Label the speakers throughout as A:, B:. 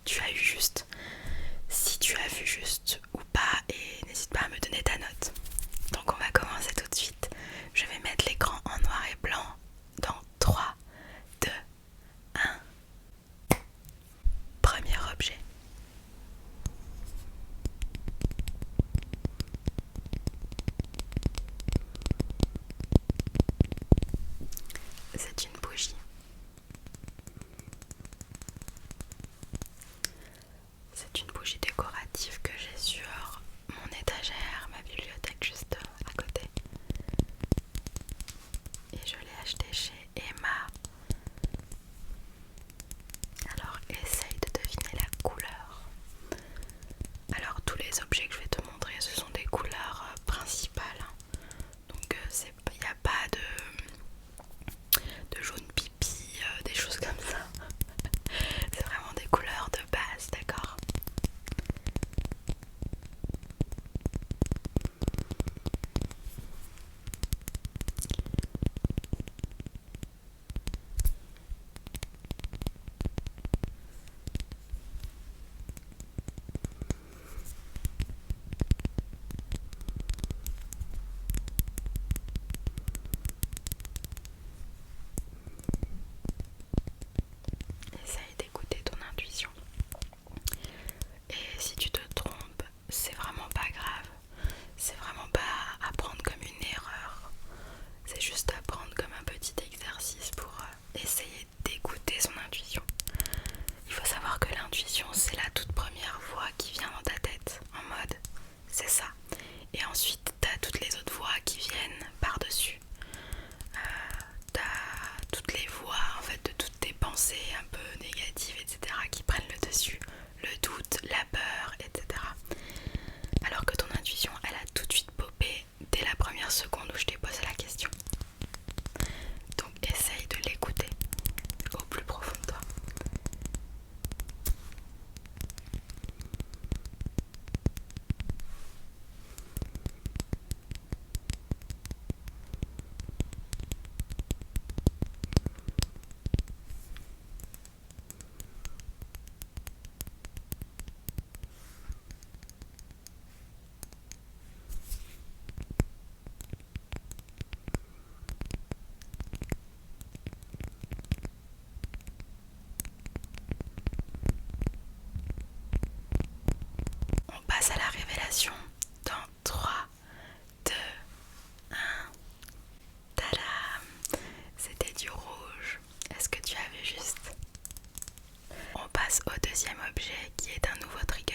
A: tu as eu juste, si tu as vu juste ou pas, et n'hésite pas à me donner ta note. Donc on va commencer tout de suite. Je vais mettre l'écran en noir et blanc dans 3, 2, 1. Premier objet. C'est une bougie. C'est une bougie décorative que j'ai sur mon étagère, ma bibliothèque juste à côté. Et je l'ai achetée chez Emma. Alors essaye de deviner la couleur. Alors tous les objets que je vais te montrer, ce sont des couleurs principales. Donc il n'y a pas de jaune pipi, des choses comme ça. C'est vraiment des couleurs de base, d'accord? Essaye d'écouter ton intuition. Et si tu te trompes, c'est vraiment pas grave. C'est vraiment pas à prendre comme une erreur. C'est juste à prendre comme un petit exercice pour essayer d'écouter son intuition. Il faut savoir que l'intuition, c'est la toute première voix qui vient dans ta tête, en mode c'est ça. Et ensuite, t'as toutes les autres voix qui viennent par-dessus. T'as toutes les voix en fait de toutes tes pensées un peu négatives, etc. qui prennent le dessus. Le doute, la peur, etc. Alors que ton intuition, elle a tout de suite popé dès la première seconde où je t'ai posé la question. Donc essaye de l'écouter au plus profond de toi. On passe à la révélation dans 3, 2, 1. Tadam! C'était du rouge. Est-ce que tu as vu juste? On passe au deuxième objet qui est un nouveau triggers.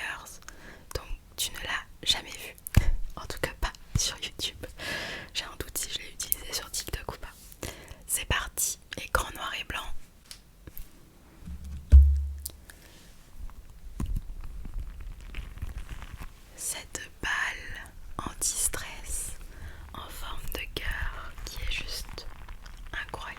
A: Donc tu ne l'as jamais vu. En tout cas pas sur YouTube. J'ai un doute si je l'ai utilisé sur TikTok ou pas. C'est parti, écran noir et blanc. Cette balle anti-stress en forme de cœur qui est juste incroyable.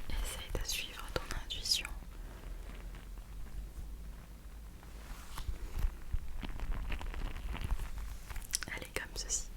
A: Essaye de suivre ton intuition. Elle est comme ceci.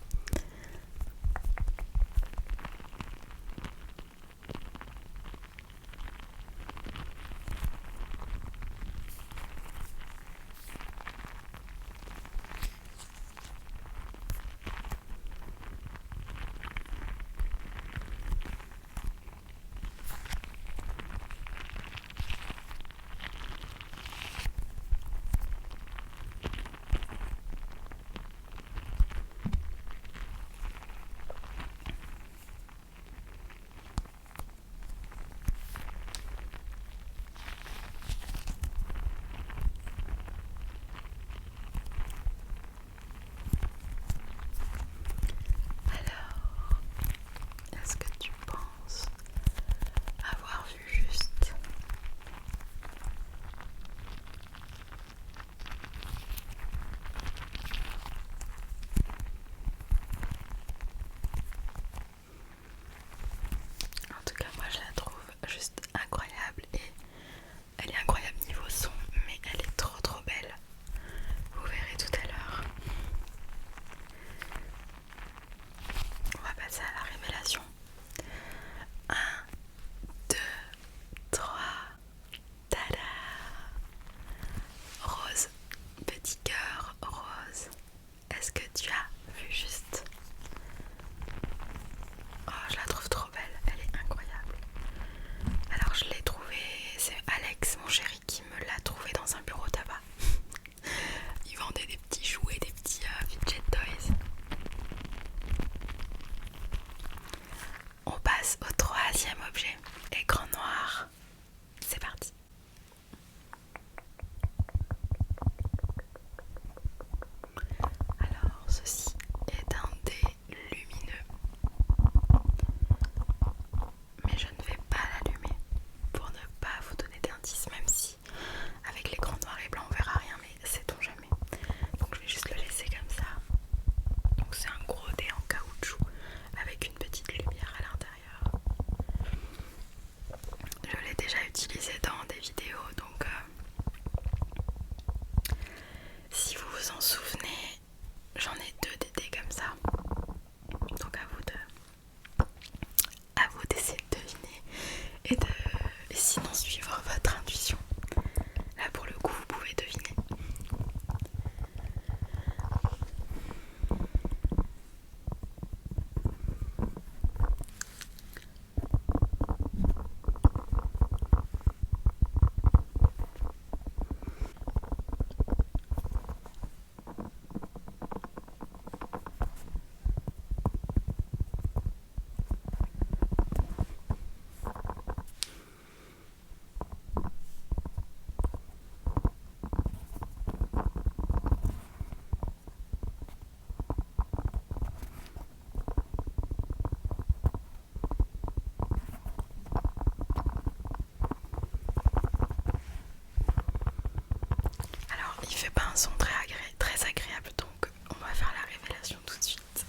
A: il fait pas un son très agréable, donc on va faire la révélation tout de suite.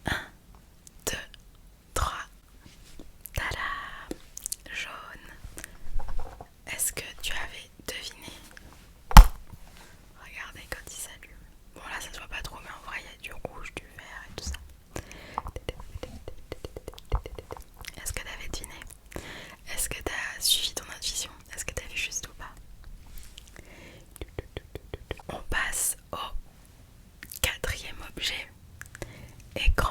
A: 1, 2, 3. Tada! Jaune. Est-ce que tu avais deviné? Regardez quand il s'allume. Bon là ça se voit pas trop, mais en vrai il y a du rouge, du vert et tout ça. Est-ce que tu avais deviné? Est-ce que tu as suivi ton intuition? Est-ce que tu as vu juste ou pas? On passe au quatrième objet. Écran